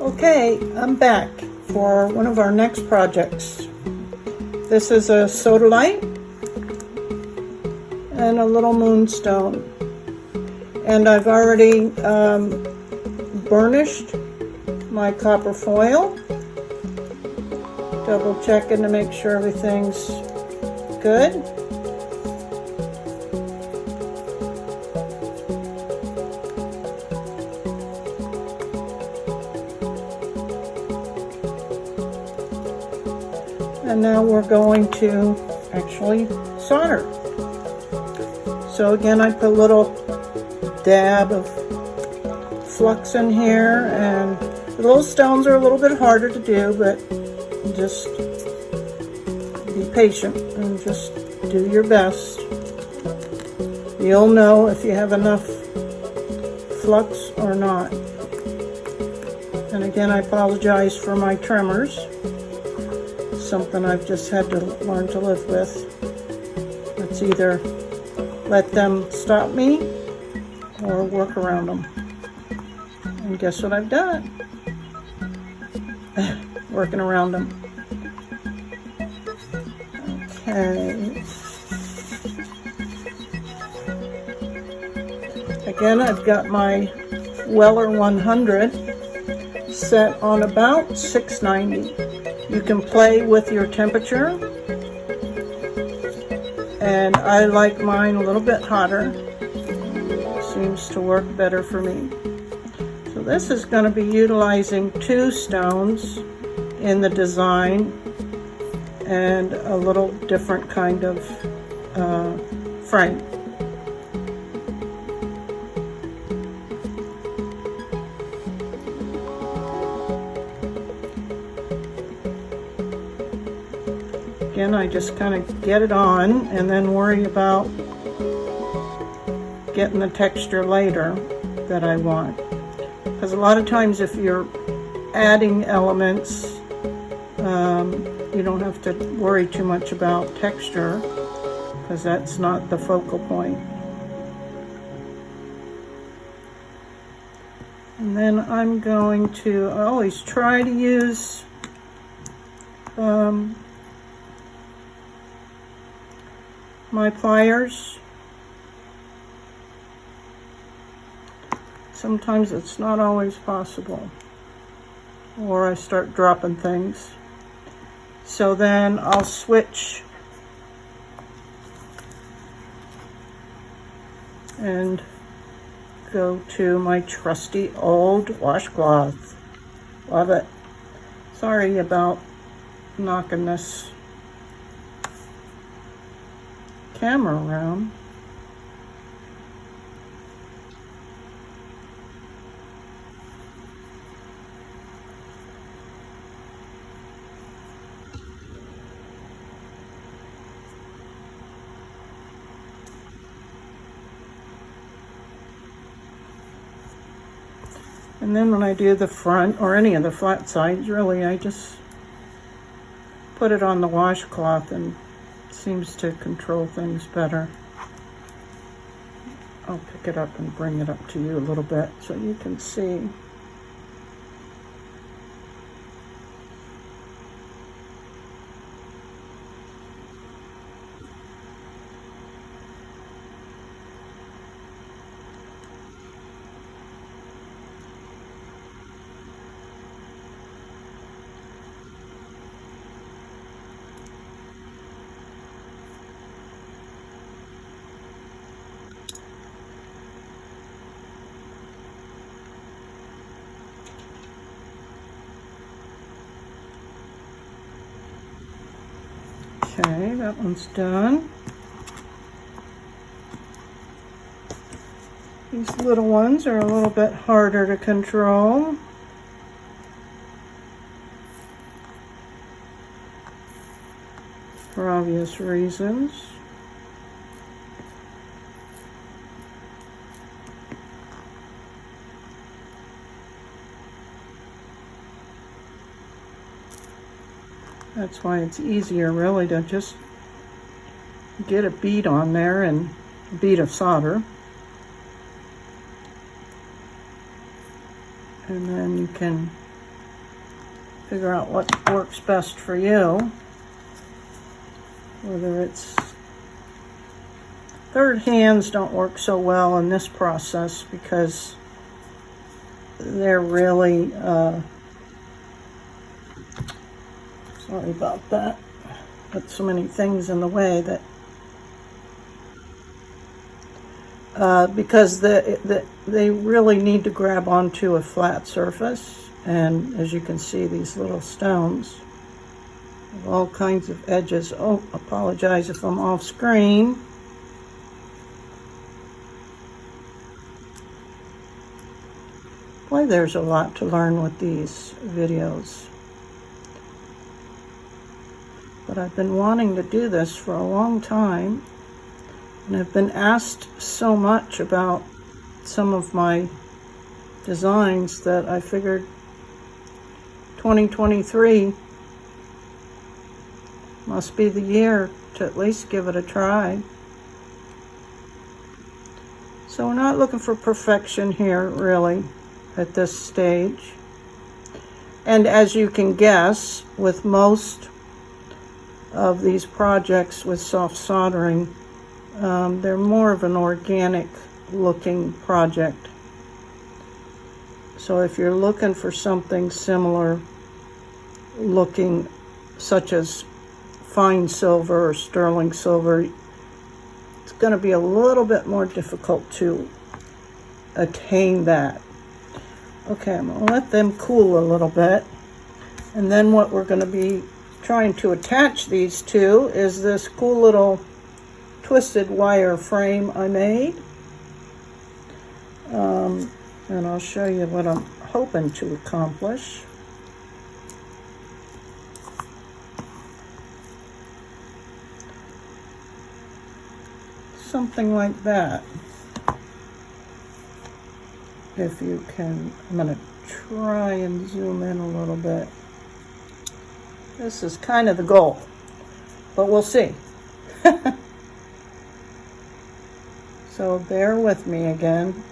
Okay, I'm back for one of our next projects. This is a Sodalite and a little Moonstone. And I've already burnished my copper foil, double checking to make sure everything's good. And now we're going to actually solder. So again, I put a little dab of flux in here, and the little stones are a little bit harder to do, but just be patient and just do your best. You'll know if you have enough flux or not. And again, I apologize for my tremors. Something I've just had to learn to live with. It's either let them stop me or work around them. And guess what I've done? Working around them. Okay. Again, I've got my Weller 100 set on about 690. You can play with your temperature, and I like mine a little bit hotter. Seems to work better for me. So this is going to be utilizing 2 stones in the design and a little different kind of frame. Again, I just kind of get it on and then worry about getting the texture later that I want. Because a lot of times if you're adding elements, you don't have to worry too much about texture, because that's not the focal point. And then I'm going to, I always try to use my pliers. Sometimes it's not always possible, or I start dropping things. So then I'll switch and go to my trusty old washcloth. Love it. Sorry about knocking this camera around. And then when I do the front or any of the flat sides, really, I just put it on the washcloth and it seems to control things better. I'll pick it up and bring it up to you a little bit so you can see. Okay, that one's done. These little ones are a little bit harder to control. For obvious reasons. That's why it's easier really to just get a bead on there and a bead of solder. And then you can figure out what works best for you. Whether it's third hands don't work so well in this process because they're really, sorry about that, but so many things in the way that, because they really need to grab onto a flat surface. And as you can see, these little stones have all kinds of edges. Oh, apologize if I'm off screen. Boy, there's a lot to learn with these videos. But I've been wanting to do this for a long time, and I've been asked so much about some of my designs that I figured 2023 must be the year to at least give it a try. So we're not looking for perfection here, really, at this stage. And as you can guess, with most of these projects with soft soldering, they're more of an organic looking project. So if you're looking for something similar looking, such as fine silver or sterling silver, it's going to be a little bit more difficult to attain that. Okay, I'm going to let them cool a little bit. And then what we're going to be trying to attach these to is this cool little twisted wire frame I made. And I'll show you what I'm hoping to accomplish. Something like that. If you can, I'm going to try and zoom in a little bit. This is kind of the goal, but we'll see. So bear with me again.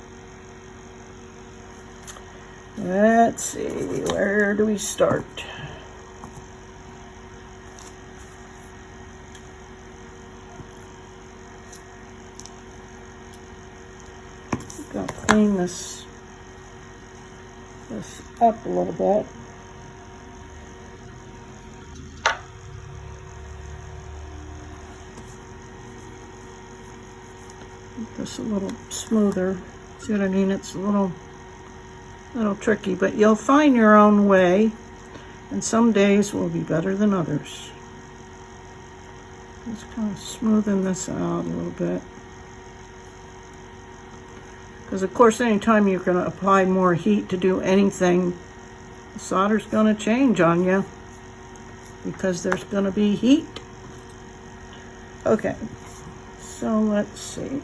Let's see, where do we start? Gotta clean this up a little bit. Make this a little smoother. See what I mean? It's a little tricky, but you'll find your own way, and some days will be better than others. Just kind of smoothing this out a little bit. Because of course, anytime you're going to apply more heat to do anything, the solder's going to change on you because there's going to be heat. Okay, so let's see.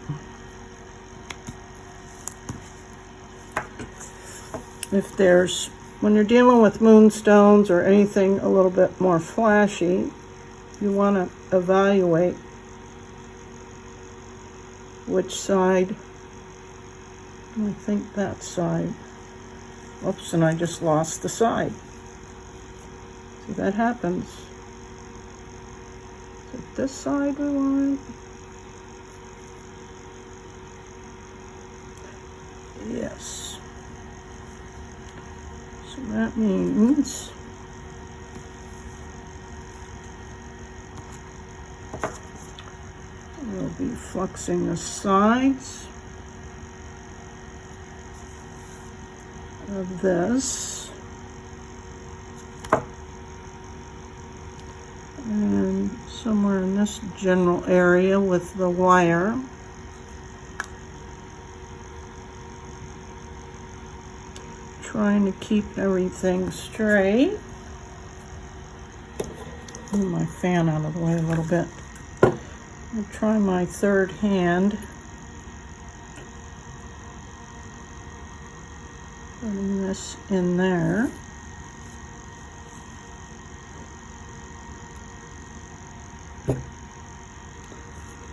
If there's, when you're dealing with moonstones or anything a little bit more flashy, you want to evaluate which side. I think that side. Oops, and I just lost the side. See, that happens. Is it this side we want? Yes. So that means we'll be fluxing the sides of this, and somewhere in this general area with the wire. Trying to keep everything straight. Move my fan out of the way a little bit. I'll try my third hand. Putting this in there.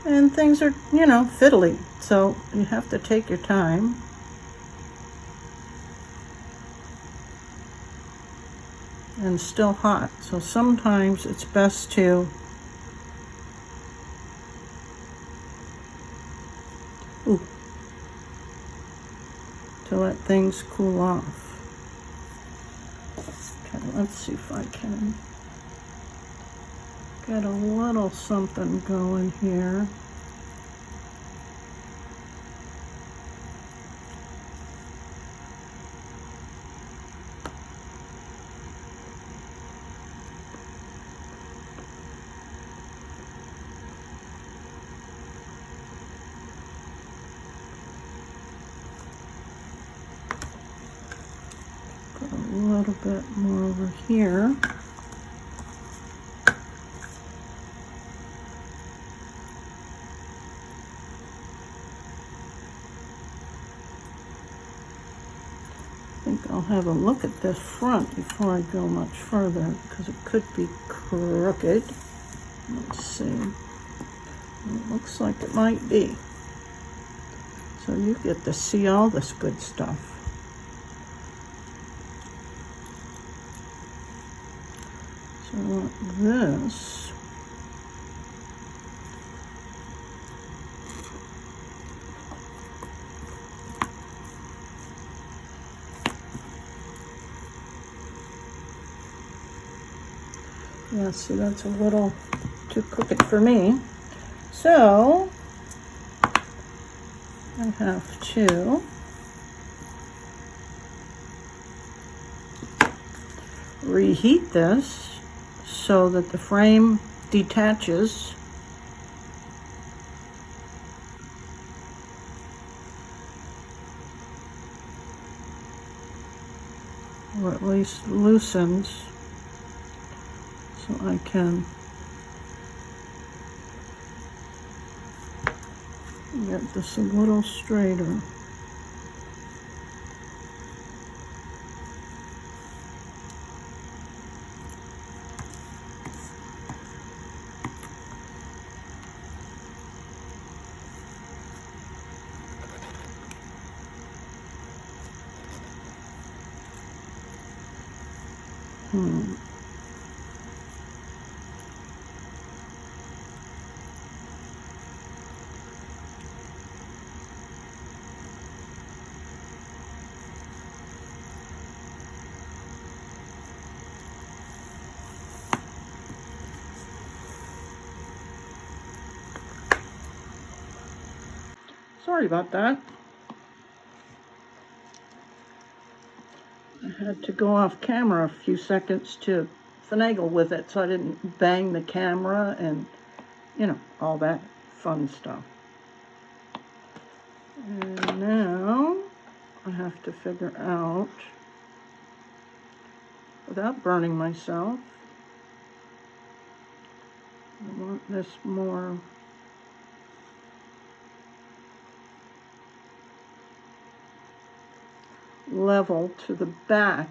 And things are, you know, fiddly, so you have to take your time. and still hot. So sometimes it's best to let things cool off. Okay, let's see if I can get a little something going here. Put a little bit more over here. I think I'll have a look at this front before I go much further because it could be crooked. Let's see. It looks like it might be. So you get to see all this good stuff. So I want this. Yeah, see, that's a little too crooked for me. So I have to reheat this so that the frame detaches. Or at least loosens, so I can get this a little straighter. Sorry about that. I had to go off camera a few seconds to finagle with it so I didn't bang the camera and, you know, all that fun stuff. And now I have to figure out, without burning myself, I want this more level to the back.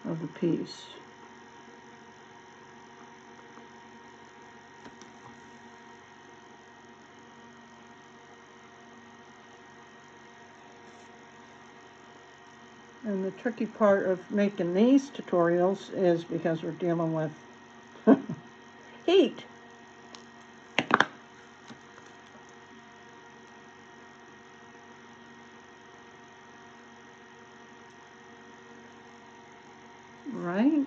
Of the piece. And the tricky part of making these tutorials is because we're dealing with heat. Right?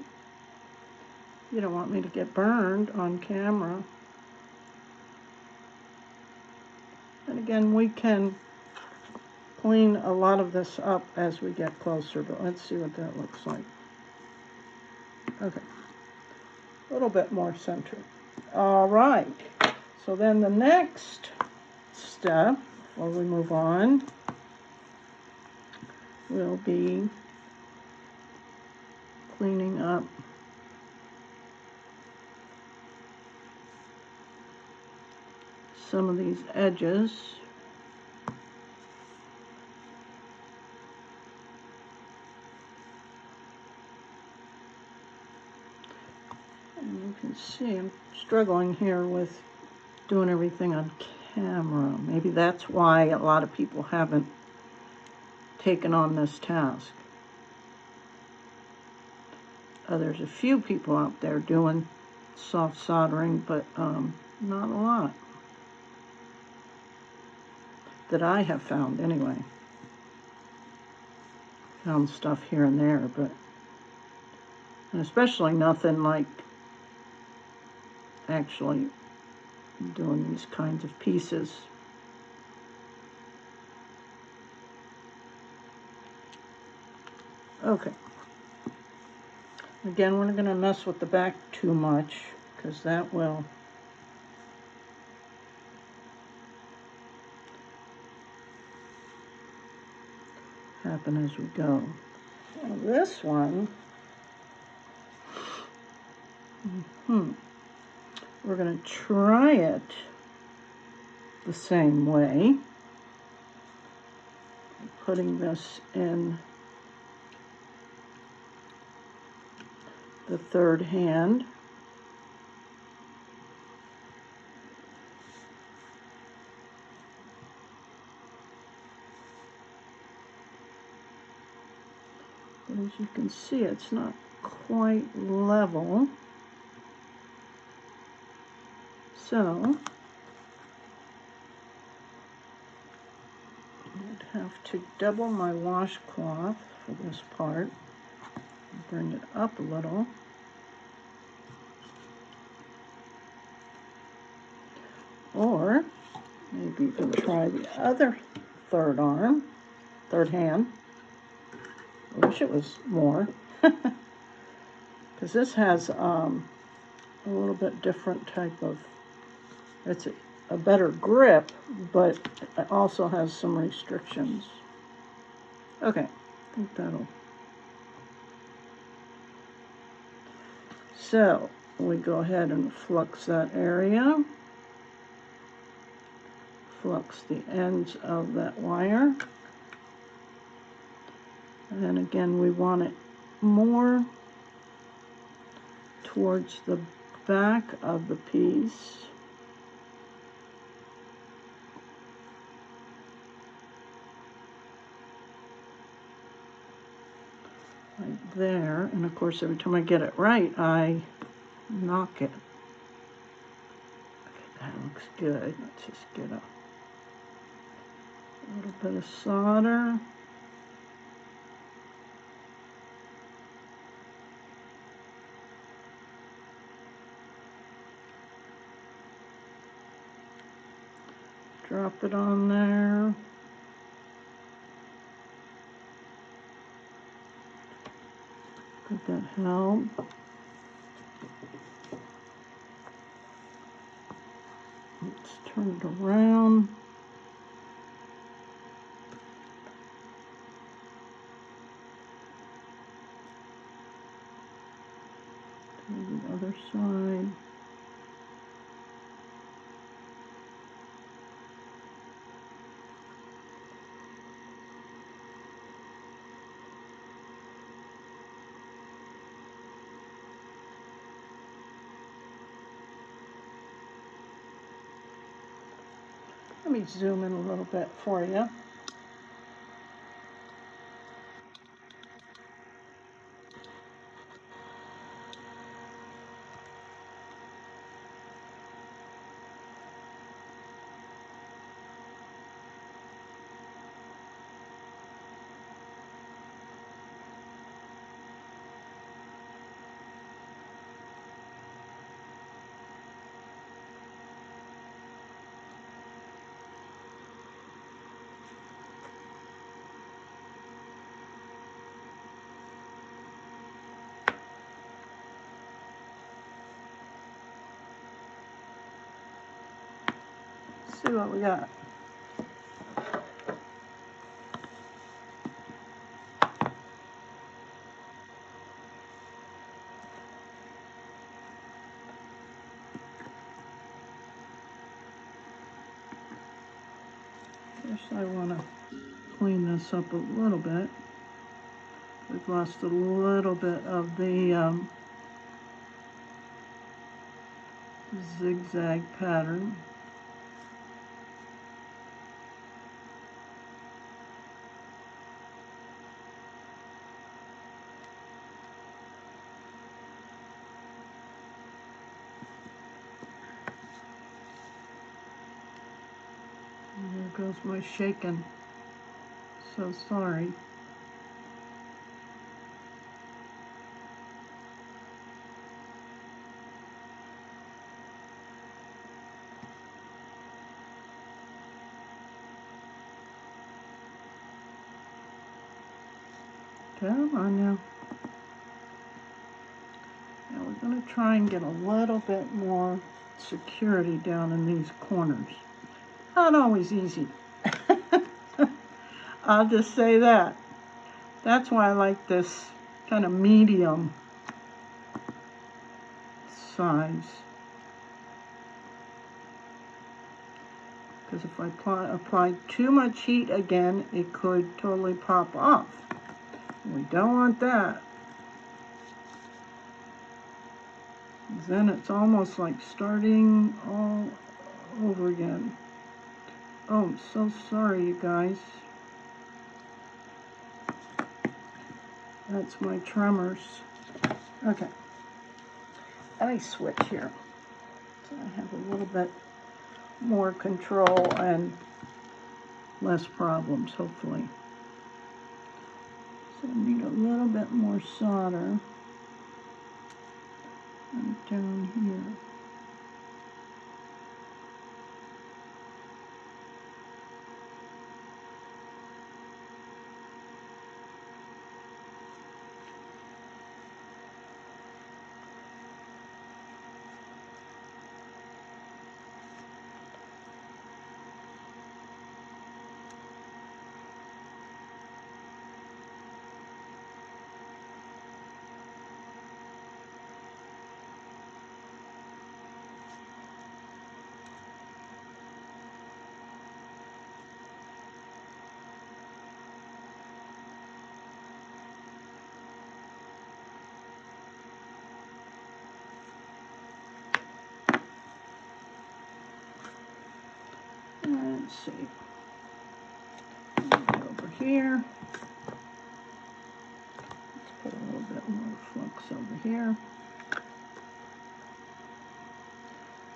You don't want me to get burned on camera. And again, we can clean a lot of this up as we get closer, but let's see what that looks like. Okay. A little bit more centered. All right. So then the next step, before we move on, will be cleaning up some of these edges. can see I'm struggling here with doing everything on camera. Maybe that's why a lot of people haven't taken on this task. There's a few people out there doing soft soldering, but not a lot that I have found anyway. Found stuff here and there, but and especially nothing like actually doing these kinds of pieces. Okay. Again, we're not going to mess with the back too much because that will happen as we go. Now this one, we're going to try it the same way. Putting this in the third hand. But as you can see, it's not quite level. So I'd have to double my washcloth for this part. Bring it up a little. Or maybe you can try the other third hand. I wish it was more. Because this has a little bit different type of, it's a better grip, but it also has some restrictions. Okay, I think that'll. So we go ahead and flux that area. Flux the ends of that wire. And then again, we want it more towards the back of the piece. Right there. And of course, every time I get it right, I knock it. Okay, that looks good. Let's just get a little bit of solder. Drop it on there. Could that help? Let's turn it around. To the other side. Let me zoom in a little bit for you. See what we got. First I want to clean this up a little bit. We've lost a little bit of the zigzag pattern. And there goes my shaking. So sorry. Come on now. Now we're going to try and get a little bit more security down in these corners. Not always easy. I'll just say that. That's why I like this kind of medium size. Because if I apply too much heat again, it could totally pop off. We don't want that. Then it's almost like starting all over again. Oh, I'm so sorry, you guys. That's my tremors. Okay. Let me switch here. So I have a little bit more control and less problems, hopefully. So I need a little bit more solder down here. Let's see. Over here. Let's put a little bit more flux over here.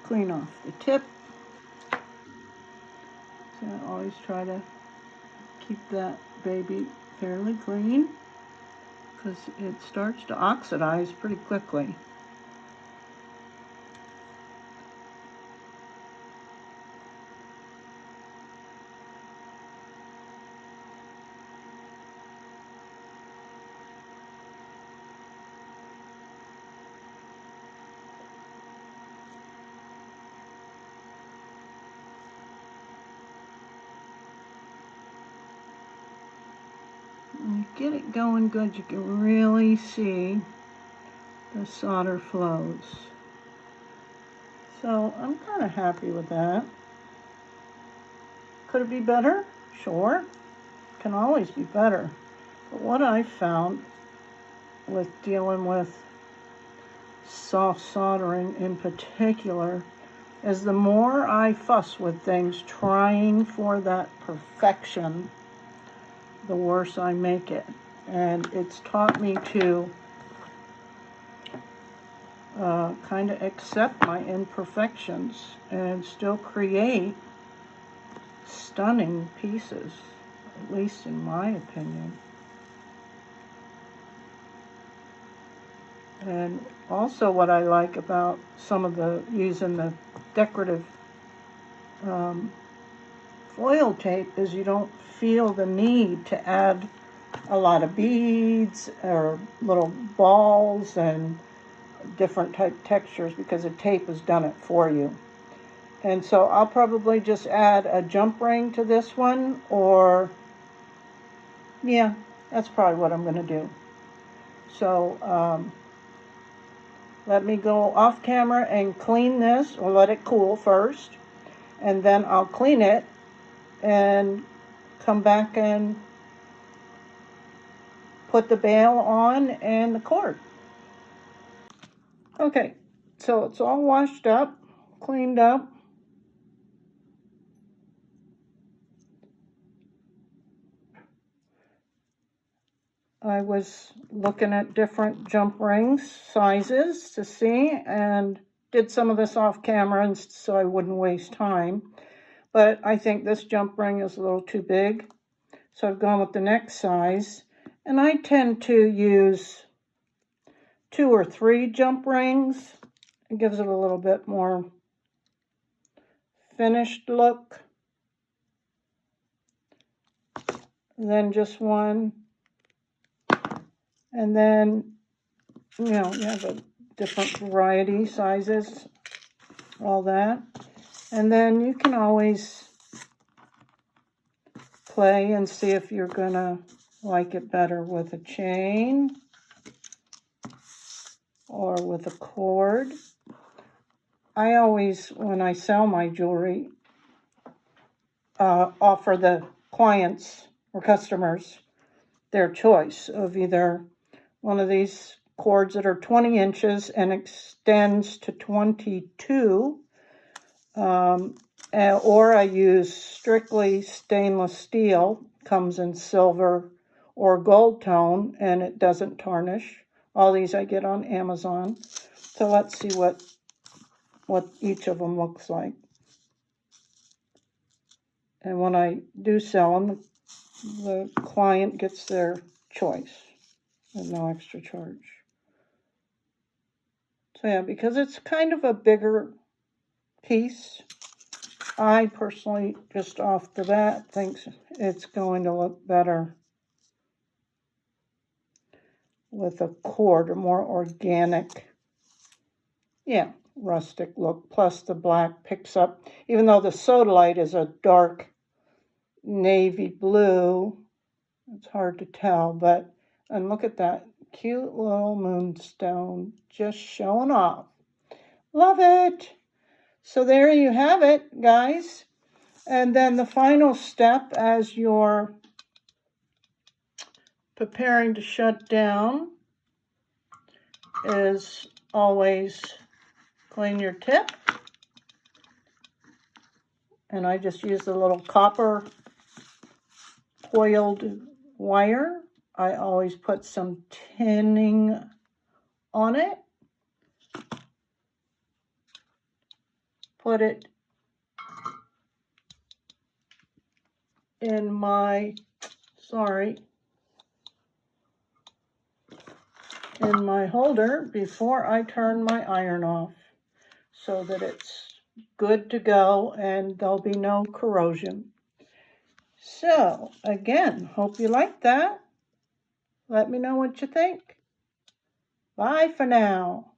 Clean off the tip. So I always try to keep that baby fairly clean because it starts to oxidize pretty quickly. When you get it going good, you can really see the solder flows. So I'm kind of happy with that. Could it be better? Sure. Can always be better. But what I found with dealing with soft soldering in particular is the more I fuss with things trying for that perfection, the worse I make it. And it's taught me to kind of accept my imperfections and still create stunning pieces, at least in my opinion. And also what I like about some of the using the decorative foil tape is you don't feel the need to add a lot of beads or little balls and different type textures because the tape has done it for you. And so I'll probably just add a jump ring to this one, or yeah, that's probably what I'm going to do. So let me go off camera and clean this, or let it cool first, and then I'll clean it and come back and put the bail on and the cord. Okay, so it's all washed up. cleaned up. I was looking at different jump rings sizes to see, and did some of this off camera and so I wouldn't waste time. But I think this jump ring is a little too big, so I've gone with the next size. And I tend to use 2 or 3 jump rings. It gives it a little bit more finished look than just one. And then, you know, you have a different variety, sizes, all that. And then you can always play and see if you're gonna like it better with a chain or with a cord. I always, when I sell my jewelry, offer the clients or customers their choice of either one of these cords that are 20 inches and extends to 22, or I use strictly stainless steel, comes in silver or gold tone, and it doesn't tarnish. All these I get on Amazon. So let's see what each of them looks like. And when I do sell them, the client gets their choice at no extra charge. So yeah, because it's kind of a bigger piece, I personally, just off the bat, think it's going to look better with a cord, or more organic, yeah, rustic look. Plus the black picks up, even though the Sodalite is a dark navy blue, it's hard to tell, but, and look at that cute little moonstone just showing off. Love it. So there you have it, guys. And then the final step, as you're preparing to shut down, is always clean your tip. And I just use a little copper coiled wire. I always put some tinning on it. Put it in my, in my holder before I turn my iron off, so that it's good to go and there'll be no corrosion. So again, hope you like that. Let me know what you think. Bye for now.